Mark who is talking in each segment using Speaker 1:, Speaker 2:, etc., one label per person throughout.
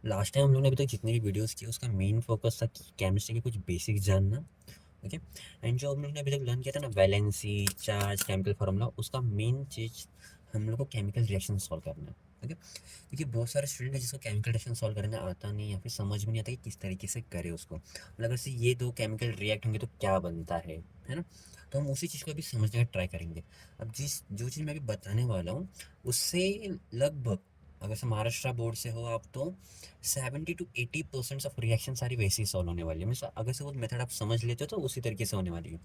Speaker 1: Last time हम लोगों ने अभी तक जितनी भी वीडियोस की उसका मेन फोकस था कि केमिस्ट्री के कुछ बेसिक्स जानना। ओके। एंड जो हम लोग ने अभी तक लर्न किया था ना, वैलेंसी, चार्ज, केमिकल फार्मूला, उसका मेन चीज हम लोग को केमिकल रिएक्शन सॉल्व करना है। ओके। क्योंकि बहुत सारे स्टूडेंट है जिसको केमिकल रिएक्शन सॉल्व करना आता नहीं, या फिर समझ में नहीं आता कि किस तरीके से करे उसको, मतलब अगर से ये दो केमिकल रिएक्ट होंगे तो क्या बनता है ना। तो हम उसी चीज़ को अभी समझने का ट्राई करेंगे। अब जिस जो चीज़ मैं अभी बताने वाला हूँ उससे लगभग, अगर से महाराष्ट्र बोर्ड से हो आप, तो 70 to 80% ऑफ रिएक्शन सारी वैसे ही सॉल्व होने वाली है। मीन्स अगर से वो मेथड आप समझ लेते हो तो उसी तरीके से होने वाली है।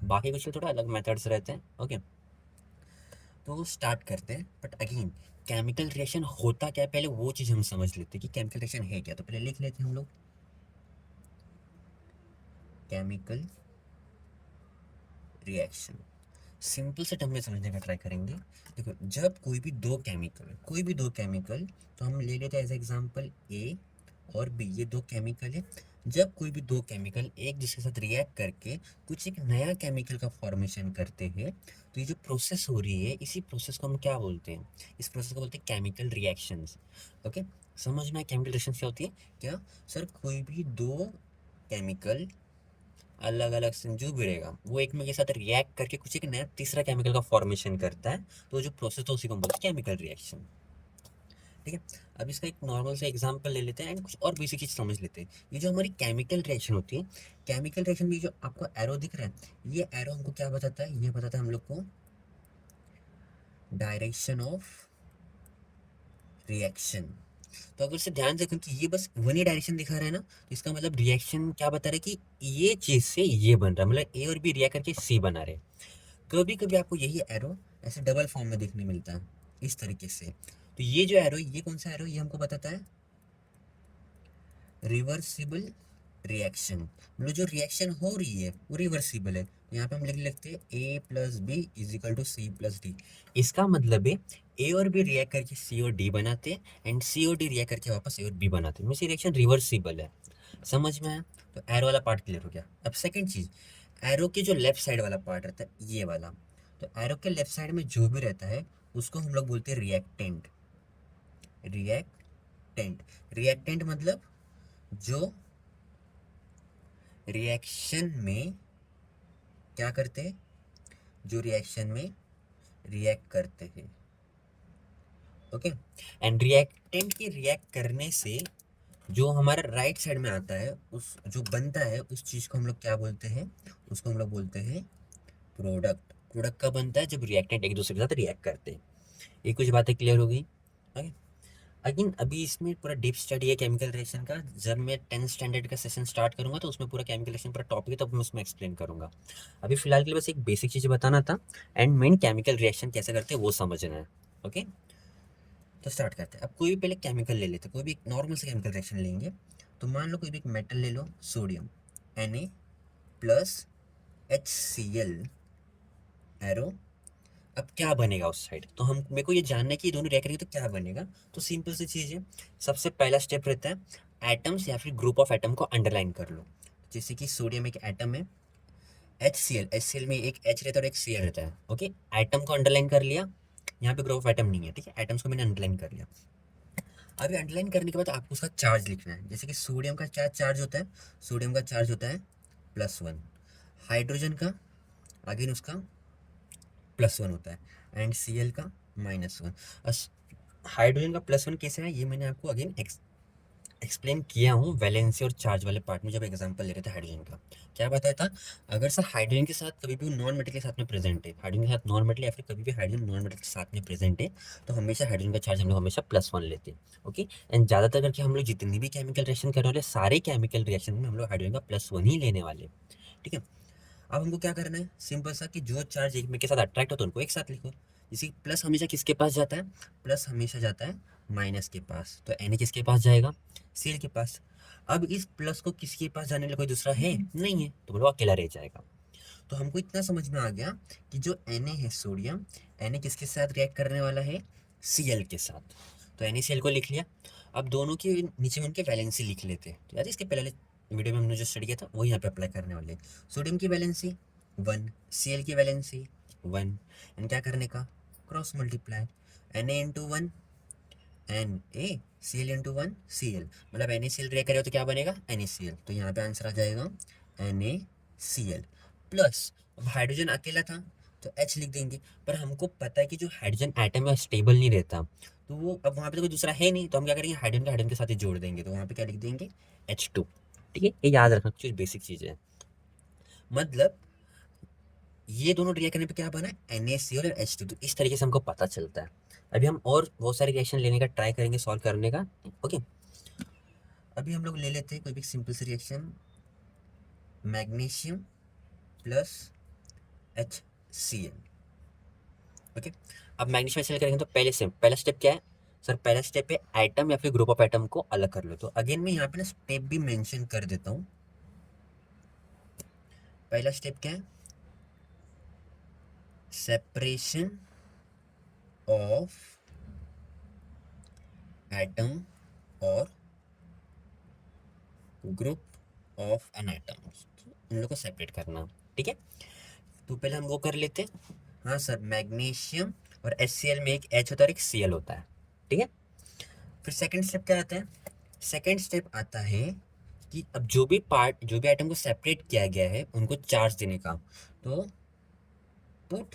Speaker 1: बाकी कुछ थोड़ा अलग मेथड्स रहते हैं। ओके। तो स्टार्ट करते हैं, बट अगेन केमिकल रिएक्शन होता क्या है पहले वो चीज़ हम समझ लेते हैं कि केमिकल रिएक्शन है क्या। तो पहले लिख लेते हैं हम लोग केमिकल रिएक्शन। सिंपल से टर्म में समझने का ट्राई करेंगे। देखो, जब कोई भी दो केमिकल, तो हम ले लेते हैं एज एग्जांपल ए और बी, ये दो केमिकल है। जब कोई भी दो केमिकल एक दूसरे के साथ रिएक्ट करके कुछ एक नया केमिकल का फॉर्मेशन करते हैं, तो ये जो प्रोसेस हो रही है इसी प्रोसेस को हम क्या बोलते हैं, इस प्रोसेस को बोलते हैं केमिकल रिएक्शंस। ओके। समझ में केमिकल रिएक्शंस क्या होती है क्या। सर, कोई भी दो केमिकल अलग अलग से जो भी रहेगा वो एक में के साथ रिएक्ट करके कुछ एक नया तीसरा केमिकल का फॉर्मेशन करता है, तो जो प्रोसेस है उसी को हम बोलते हैं केमिकल रिएक्शन। ठीक है। अब इसका एक नॉर्मल सा एग्जांपल ले लेते हैं एंड कुछ और बेसिक चीज समझ लेते हैं। ये जो हमारी केमिकल रिएक्शन होती है, केमिकल रिएक्शन में जो आपको एरो दिख रहा है, ये एरो हमको क्या बताता है, ये बताता है हम लोग को डायरेक्शन ऑफ रिएक्शन। तो अगर से ध्यान से, क्योंकि ये बस वन ही डायरेक्शन दिखा रहा है ना, तो इसका मतलब रिएक्शन क्या बता रहा है कि ये चीज से ये बन रहा है, मतलब ए और बी रिएक्ट करके सी बना रहे। कभी कभी आपको यही एरो ऐसे डबल फॉर्म में देखने मिलता है, इस तरीके से। तो ये जो एरो, ये कौन सा एरो, ये हमको बताता है रिवर्सिबल रिएक्शन, मतलब जो रिएक्शन हो रही है वो रिवर्सिबल है। तो यहाँ पे हम लिख लेते हैं A plus B is equal to C plus D. इसका मतलब है ए और बी रिएक्ट करके सी और डी बनाते हैं, एंड सी और डी रिएक्ट करके वापस ए और बी बनाते हैं, मीन्स रिएक्शन रिवर्सिबल है। समझ में आया। तो एरो वाला पार्ट क्लियर हो गया। अब सेकंड चीज, एरो के जो लेफ्ट साइड वाला पार्ट रहता है ये वाला, तो एरो के लेफ्ट साइड में जो भी रहता है उसको हम लोग बोलते हैं रिएक्टेंट। रिएक्टेंट, रिएक्टेंट मतलब जो रिएक्शन में क्या करते हैं, जो रिएक्शन में रिएक्ट करते हैं। ओके। एंड रिएक्टेंट के रिएक्ट करने से जो हमारा राइट साइड में आता है, उस जो बनता है उस चीज को हम लोग क्या बोलते हैं, उसको हम लोग बोलते हैं प्रोडक्ट। प्रोडक्ट कब बनता है, जब रिएक्टेंट एक दूसरे के साथ रिएक्ट करते हैं। ये कुछ बातें क्लियर हो गई। ओके। अगेन अभी इसमें पूरा डीप स्टडी है केमिकल रिएक्शन का। जब मैं 10th स्टैंडर्ड का सेशन स्टार्ट करूंगा तो उसमें पूरा केमिकल रिएक्शन पूरा टॉपिक है, तब मैं उसमें एक्सप्लेन करूंगा। अभी फिलहाल के लिए बस एक बेसिक चीज बताना था, एंड मेन केमिकल रिएक्शन कैसे करते हैं वो समझना है। ओके। तो स्टार्ट करते हैं। अब कोई भी पहले केमिकल ले लेते हैं, कोई भी नॉर्मल से केमिकल रिएक्शन लेंगे। तो मान लो कोई भी एक मेटल ले लो, sodium Na plus HCl arrow. अब क्या बनेगा उस साइड, तो हम मेरे को ये जानना है कि ये दोनों रिएक्ट करेंगे तो क्या बनेगा। तो सिंपल सी चीज़ है। सबसे पहला स्टेप रहता है एटम्स या फिर ग्रुप ऑफ एटम को अंडरलाइन कर लो। जैसे कि सोडियम एक एटम है, एच सी एल में एक एच रहता है और एक सी एल रहता है। ओके। एटम को अंडरलाइन कर लिया, यहाँ पे ग्रुप ऑफ एटम नहीं है, ठीक है, एटम्स को मैंने अंडरलाइन कर लिया। अभी अंडरलाइन करने के बाद आपको उसका चार्ज लिखना है। जैसे कि सोडियम का क्या चार्ज होता है, सोडियम का चार्ज होता है +1। हाइड्रोजन का अगेन उसका +1 होता है, एंड Cl का -1। हाइड्रोजन का +1 कैसे है ये मैंने आपको अगेन एक्सप्लेन किया हूँ वैलेंसी और चार्ज वाले पार्ट में, जब एग्जांपल ले रहे थे हाइड्रोजन का। क्या बताया था, अगर सर हाइड्रोजन के साथ कभी भी नॉन मेटल के साथ में प्रेजेंट है, हाइड्रोजन के साथ नॉन मेटल या फिर कभी भी हाइड्रोजन नॉन मेटल के साथ में प्रेजेंट है, तो हमेशा हाइड्रोजन का चार्ज हम लोग हमेशा +1 लेते हैं। ओके। एंड ज़्यादातर करके हम लोग जितनी भी केमिकल रिएक्शन करने वाले सारे केमिकल रिएक्शन में हम लोग हाइड्रोजन का +1 ही लेने वाले। ठीक है। अब हमको क्या करना है, सिंपल सा कि जो चार्ज एक में के साथ अट्रैक्ट होता है उनको एक साथ लिखो। जैसे प्लस हमेशा किसके पास जाता है, प्लस हमेशा जाता है माइनस के पास, तो एन किसके पास जाएगा, सीएल के पास। अब इस प्लस को किसके पास जाने वाला कोई दूसरा है नहीं है, तो बोलो अकेला रह जाएगा। तो हमको इतना समझ में आ गया कि जो Na है सोडियम, Na किसके साथ रिएक्ट करने वाला है, Cl के साथ। तो NaCl को लिख लिया। अब दोनों के नीचे में उनके वैलेंसी लिख लेते हैं। तो यार इसके पहले वीडियो में हमने जो स्टडी किया था वही यहाँ पे अप्लाई करने वाले। सोडियम की वैलेंसी 1, Cl की वैलेंसी 1, एंड क्या करने का, cross multiply. Na into 1 NaCl मतलब NaCl रिएक्ट करेगा तो क्या बनेगा NaCl, तो यहाँ पे आंसर आ जाएगा NaCl प्लस। अब हाइड्रोजन अकेला था तो H लिख देंगे, पर हमको पता है कि जो हाइड्रोजन एटम है स्टेबल नहीं रहता, तो वो अब वहाँ पे तो कोई दूसरा है नहीं, तो हम क्या करेंगे हाइड्रोजन के साथ ही जोड़ देंगे, तो वहाँ पे क्या लिख देंगे H2। ठीक है, ये याद रखना कुछ बेसिक चीज़ है। मतलब ये दोनों रिएक्ट करने पे क्या बना NaCl और H2, तो इस तरीके से हमको पता चलता है। अभी हम और बहुत सारे रिएक्शन लेने का ट्राई करेंगे सॉल्व करने का। ओके, अभी हम लोग ले लेते हैं कोई भी सिंपल सी reaction, magnesium plus HCl। Okay, अब मैग्नीशियम HCl करेंगे तो पहला स्टेप क्या है सर, पहला स्टेप है एटम या फिर ग्रुप ऑफ एटम को अलग कर लो। तो अगेन मैं यहाँ पे ना स्टेप भी मेंशन कर देता हूँ। पहला स्टेप क्या है, सेपरेशन ऑफ एटम और ग्रुप ऑफ एन एटम, इन लोग को सेपरेट करना। ठीक है, तो पहले हम वो कर लेते हैं। हाँ सर, मैग्नीशियम और HCl में एक H होता है और एक Cl होता है। ठीक है, फिर सेकंड स्टेप क्या आता है, सेकंड स्टेप आता है कि अब जो भी एटम को सेपरेट किया गया है उनको चार्ज देने का, तो पुट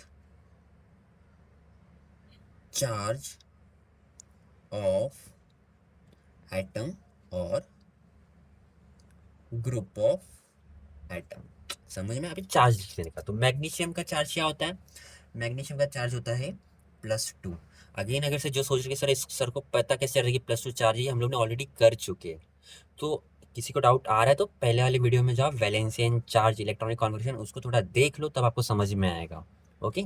Speaker 1: चार्ज ऑफ एटम और ग्रुप ऑफ एटम, समझ में अभी चार्ज लिख देने का। तो मैग्नीशियम का चार्ज क्या होता है, मैग्नीशियम का चार्ज होता है +2। अगेन अगर से जो सोच रहे सर इस सर को पता कैसे चल रही है +2 चार्ज है, हम लोग ने ऑलरेडी कर चुके हैं। तो किसी को डाउट आ रहा है तो पहले वाले वीडियो में जाओ, वैलेंसियन चार्ज इलेक्ट्रॉनिक कॉन्वर्जेशन, उसको थोड़ा देख लो तब आपको समझ में आएगा। ओके,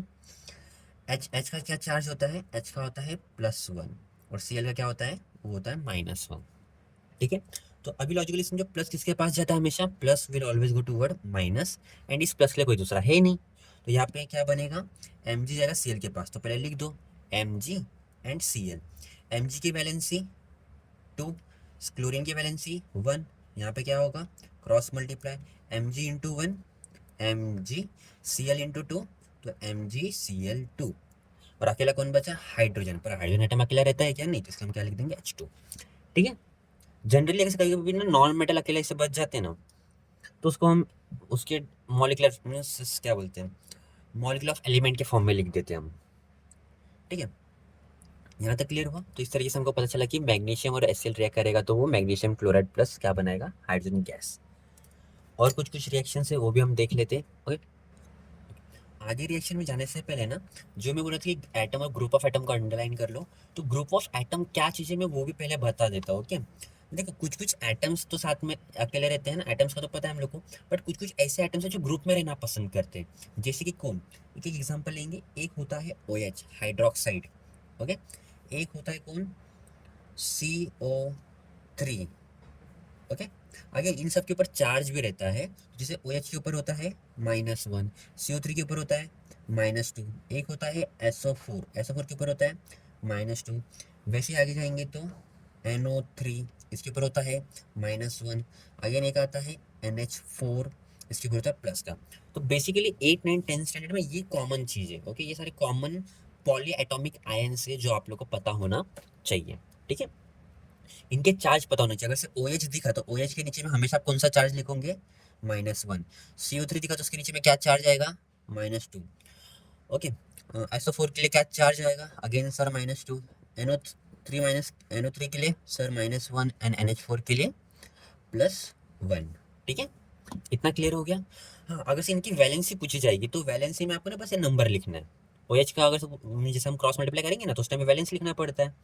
Speaker 1: एच का क्या चार्ज होता है, एच का होता है +1 और Cl का क्या होता है, वो होता है -1। ठीक है, तो अभी लॉजिकली समझो प्लस किसके पास जाता है, हमेशा plus will always go toward minus, and इस प्लस के लिए कोई दूसरा है नहीं, तो यहाँ पे क्या बनेगा Mg जाएगा Cl के पास, तो पहले लिख दो Mg एंड Cl। Mg की वैलेंसी 2, क्लोरीन की वैलेंसी 1, यहाँ पे क्या होगा cross multiply Mg into 1 Mg Cl into 2, तो MgCl2। और अकेला कौन बचा, हाइड्रोजन, पर हाइड्रोजन एटम अकेला रहता है क्या, नहीं, तो इसका हम क्या लिख देंगे H2। ठीक है, जनरली अगर कभी कभी ना नॉन मेटल अकेले से बच जाते हैं ना, तो उसको हम उसके मॉलिकुलर मींस क्या बोलते हैं, मॉलिक्यूल ऑफ एलिमेंट के फॉर्म में लिख देते हैं हम। ठीक है, यहाँ तक क्लियर हुआ। तो इस तरीके से हमको पता चला कि मैग्नीशियम और HCl रिएक्ट करेगा तो वो मैग्नीशियम क्लोराइड प्लस क्या बनाएगा, हाइड्रोजन गैस। और कुछ कुछ रिएक्शन है वो भी हम देख लेते हैं। ओके, आगे रिएक्शन में जाने से पहले ना, जो मैं बोला था कि एटम और ग्रुप ऑफ एटम को अंडरलाइन कर लो, तो ग्रुप ऑफ एटम क्या चीज़ है मैं वो भी पहले बता देता हूँ। ओके, देखो कुछ कुछ एटम्स तो साथ में अकेले रहते हैं ना, एटम्स का तो पता है हम लोग को, बट कुछ कुछ ऐसे एटम्स हैं जो ग्रुप में रहना पसंद करते हैं, जैसे कि कौन, एक एक एग्जांपल लेंगे। एक होता है OH हाइड्रोक्साइड, ओके, एक होता है कौन CO3। ओके, आगे इन सब के ऊपर चार्ज भी रहता है, जैसे OH के ऊपर होता है -1, CO3 के ऊपर होता है -2, एक होता है SO4 के ऊपर होता है -2। वैसे ही आगे जाएंगे तो NO3 इसके ऊपर होता है -1, अगेन एक आता है NH4 इसके ऊपर होता है प्लस का। तो बेसिकली 8, 9, 10 स्टैंडर्ड में ये कॉमन चीज़ है। ओके, ये सारे कॉमन पॉली एटॉमिक आयन्स है जो आप लोग को पता होना चाहिए। ठीक है, इनके चार्ज पता होना चाहिए। अगर से OH दिखा तो OH के नीचे में हमेशा आप कौन सा चार्ज लिखोगे, -1। CO3 दिखा तो उसके नीचे में क्या चार्ज आएगा, -2। ओके, SO4 के लिए क्या चार्ज आएगा, अगेन सर -2। NO3 के लिए सर -1 एंड NH4 के लिए +1। ठीक है, इतना क्लियर हो गया। हाँ, अगर से इनकी वैलेंसी पूछी जाएगी तो वैलेंसी में आपको ना बस ये नंबर लिखना है। OH का अगर जैसे हम क्रॉस मल्टीप्लाई करेंगे ना तो उस टाइम वैलेंस लिखना पड़ता है,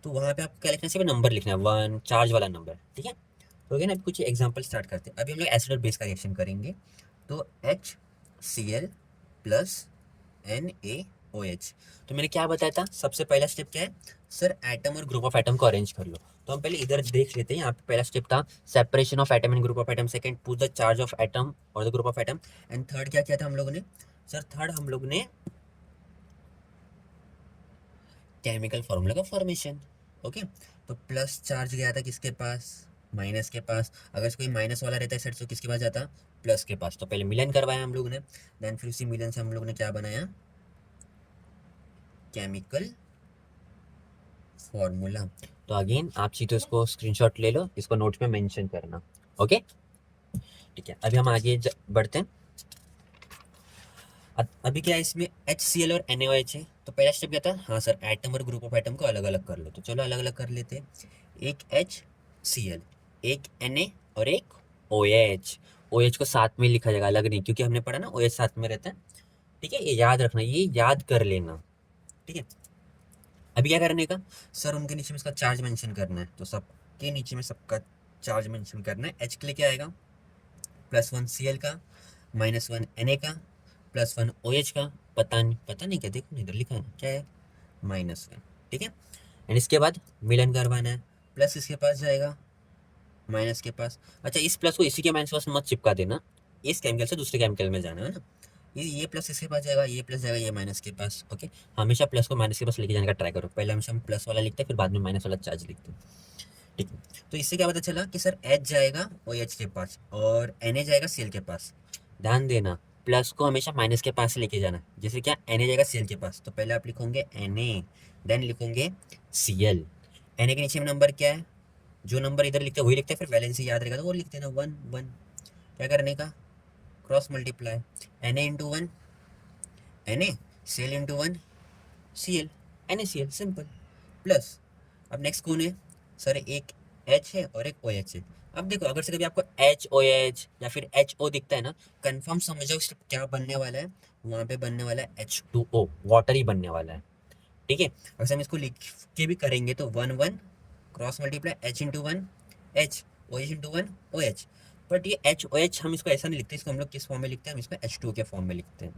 Speaker 1: तो वहाँ पे आपको क्या लिखना है, सिर्फ नंबर लिखना है 1, चार्ज वाला नंबर। ठीक है, तो अगेन अभी कुछ एग्जांपल स्टार्ट करते हैं। अभी हम लोग एसिड और बेस का रिएक्शन करेंगे, तो HCl प्लस NaOH। तो मैंने क्या बताया था, सबसे पहला स्टेप क्या है सर, एटम और ग्रुप ऑफ एटम को अरेंज कर लो। तो हम पहले इधर देख लेते हैं, यहाँ पे पहला स्टेप था separation of atom and group of atom, second put the charge of atom और the group of atom, and third क्या किया था हम लोगों ने सर, थर्ड हम लोग ने केमिकल फॉर्मूला का फॉर्मेशन। ओके, तो प्लस चार्ज गया था किसके पास, माइनस के पास। अगर कोई माइनस वाला रहता है सेट तो किसके पास जाता, प्लस के पास। तो पहले मिलन करवाया हम लोग ने, देन फिर उसी मिलन से हम लोग ने क्या बनाया, केमिकल फॉर्मूला। तो अगेन आप सीधे इसको स्क्रीनशॉट ले लो, इसको नोट्स में मेंशन करना। ओके ठीक है, अभी हम आगे बढ़ते हैं। अभी क्या है इसमें HCl और NaOH है, तो पहला स्टेप क्या था, हाँ सर एटम और ग्रुप ऑफ एटम को अलग अलग कर लो, तो चलो अलग अलग कर लेते हैं। एक HCl, एक Na और एक OH। OH को साथ में लिखा जाएगा, अलग नहीं, क्योंकि हमने पढ़ा ना OH साथ में रहता है। ठीक है, ये याद रखना, ये याद कर लेना। ठीक है, अभी क्या करने का, सर उनके नीचे में इसका चार्ज मेंशन करना है, तो सबके नीचे में सबका चार्ज मेंशन करना है। H के लिए क्या आएगा, +1 Cl का, -1 Na का, +1 OH का, पता नहीं क्या, देखो इधर लिखा है ना, क्या है, -1। ठीक है, एंड इसके बाद मिलन करवाना है, प्लस इसके पास जाएगा, माइनस के पास। अच्छा, इस प्लस को इसी के माइनस के पास मत चिपका देना, इस केमिकल से दूसरे केमिकल में जाना है ना। ये प्लस इसके पास जाएगा, ये प्लस जाएगा ये माइनस के पास। ओके, हमेशा प्लस को माइनस के पास लेके जाने का ट्राई करो, पहले हमेशा हम प्लस वाला लिखते हैं, फिर बाद में माइनस वाला चार्ज लिखते हैं। ठीक है, तो इससे क्या पता चला कि सर H जाएगा OH के पास और Na जाएगा Cl के पास। ध्यान देना, प्लस को हमेशा माइनस के पास लेके जाना, जैसे क्या Na जाएगा Cl के पास, तो पहले आप लिखोगे Na, देन लिखोगे Cl। Na के नीचे में नंबर क्या है, जो नंबर इधर लिखते हैं वही लिखते हैं, फिर वैलेंसी याद रहेगा तो वो लिख देना 1 1। क्या करने का, cross multiply, Na into 1 Na, Cl into 1 Cl, NaCl, simple. Plus अब नेक्स्ट कौन है, सर एक H है और एक OH है। अब देखो, अगर से कभी आपको HOH या फिर HO दिखता है ना, कंफर्म समझ जाओ स्टेप क्या बनने वाला है, वहाँ पे बनने वाला है H2O, वाटर ही बनने वाला है। ठीक है, अगर हम इसको लिख के भी करेंगे तो 1 1 cross multiply H into 1 H, OH into 1 OH। But ये HOH हम इसको ऐसा नहीं लिखते, इसको हम लोग किस फॉर्म में लिखते हैं, हम इसको H2O के फॉर्म में लिखते हैं।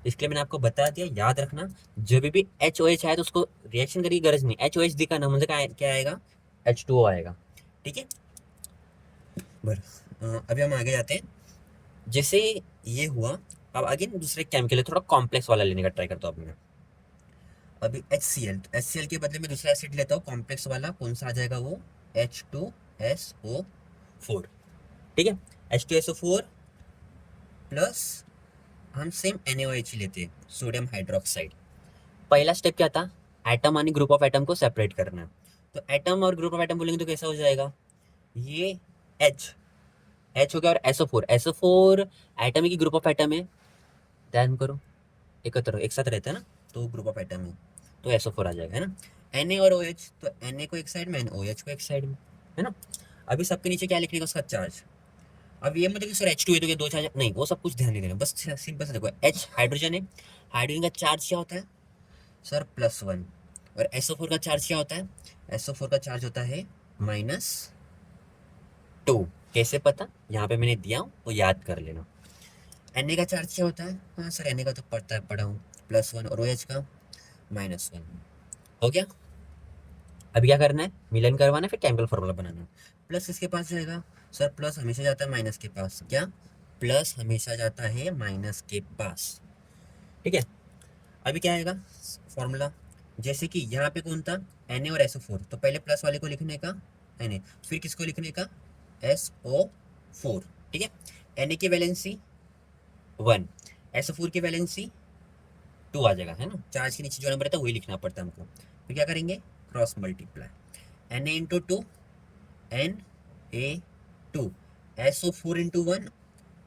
Speaker 1: इसके लिए मैंने आपको बता दिया, याद रखना, जब भी HOH आए तो उसको रिएक्शन करने की गरज नहीं, HOH दिखा ना, मुझे क्या आएगा, H2O आएगा। ठीक है, बस अभी हम आगे जाते हैं। जैसे ये हुआ, अब आगे दूसरे केमिकल थोड़ा कॉम्प्लेक्स वाला लेने का ट्राई करता हूँ अब मैं। अभी HCl, तो HCl के बदले में दूसरा एसिड लेता हूँ कॉम्प्लेक्स वाला, कौन सा आ जाएगा वो, H2SO4। ठीक है, H2SO4 प्लस हम सेम NaOH ही लेते हैं, सोडियम हाइड्रोक्साइड। पहला स्टेप क्या था, एटम यानी ग्रुप ऑफ एटम को सेपरेट करना है। तो एटम और ग्रुप ऑफ एटम बोलेंगे तो कैसा हो जाएगा, ये H हो गया और SO4 एटम की ग्रुप ऑफ एटम है, ध्यान करो, एकत्र एक साथ रहते हैं ना, तो ग्रुप ऑफ एटम है, तो SO4 आ जाएगा, है ना। Na और OH, तो Na को एक साइड में, OH को एक साइड में, है ना। अभी सबके नीचे क्या लिखने का, उसका चार्ज। अब ये मतलब कि सर H2 है तो क्या दो चार्ज, नहीं वो सब कुछ ध्यान नहीं देना, बस सिंपल से देखो, H हाइड्रोजन है, हाइड्रोजन का चार्ज क्या होता है सर, +1। और SO4 का चार्ज क्या होता है, SO4 का चार्ज होता है -2। कैसे पता, यहाँ पे मैंने दिया हूँ, वो याद कर लेना। Na का चार्ज क्या होता है, हाँ सर Na का तो पढ़ा हूँ, +1, और OH का -1। हो गया, अभी क्या करना है, मिलन करवाना है, फिर केमिकल फॉर्मूला बनाना है। प्लस इसके पास जाएगा, सर प्लस हमेशा जाता है माइनस के पास, क्या, प्लस हमेशा जाता है माइनस के पास। ठीक है, अभी क्या आएगा फॉर्मूला, जैसे कि यहाँ पे कौन था, Na और SO4, तो पहले प्लस वाले को लिखने का Na, फिर किसको लिखने का, SO4। ठीक है, Na की वैलेंसी 1, SO4 की वैलेंसी 2 आ जाएगा, है ना, चार्ज के नीचे जो नंबर रहता है वही लिखना पड़ता है हमको। फिर क्या करेंगे, cross multiply, Na into 2 Na2, SO4 into 1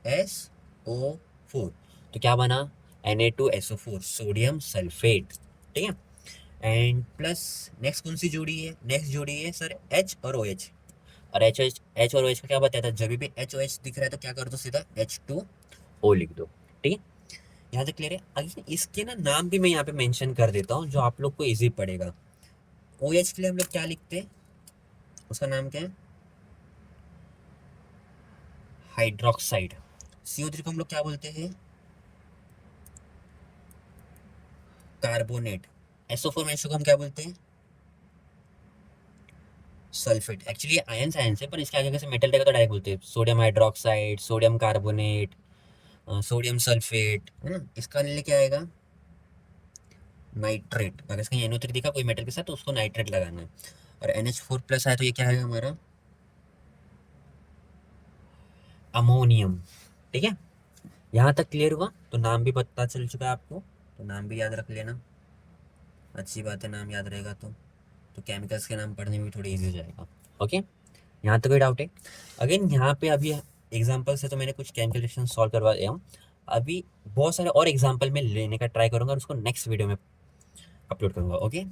Speaker 1: SO4, तो क्या बना, Na2SO4, सोडियम सल्फेट। ठीक है, एंड प्लस नेक्स्ट कौन सी जोड़ी है, नेक्स्ट जोड़ी है सर H और OH। और H और OH का क्या बताया था, जब भी HOH दिख रहा है तो क्या कर दो, सीधा H2O लिख दो। ठीक है, यहाँ तक क्लियर है। अगर इसके ना नाम भी मैं यहाँ पे मेंशन कर देता हूँ, जो आप लोग को इजी पड़ेगा। OH के लिए हम लोग क्या लिखते हैं, उसका नाम क्या है, हाइड्रोक्साइड। CO3 को हम लोग क्या बोलते हैं, कार्बोनेट। SO4 को हम क्या बोलते हैं, सल्फेट। एक्चुअली ये आयन है, पर इसके आगे कैसे मेटल रहेगा तो डायरेक्ट बोलते हैं sodium hydroxide, sodium carbonate, sodium sulphate, है ना। इसका लिए क्या आएगा, नाइट्रेट। अगर इसका NO3 दिखा कोई मेटल के साथ तो उसको नाइट्रेट लगाना है। और NH4 प्लस आया तो ये क्या आएगा हमारा, अमोनियम। ठीक है, यहाँ तक क्लियर हुआ, तो नाम भी पता चल चुका है आपको, तो नाम भी याद रख लेना, अच्छी बात है नाम याद रहेगा तो। तो केमिकल्स के नाम पढ़ने में भी थोड़ी ईजी हो जाएगा। ओके, यहाँ तक कोई डाउट है? अगेन यहाँ पे अभी एग्जाम्पल से तो मैंने कुछ केमिकल रिएक्शन सॉल्व करवा दिया हूँ, अभी बहुत सारे और एग्जाम्पल मैं लेने का ट्राई करूँगा और उसको नेक्स्ट वीडियो में अपलोड करूँगा। ओके।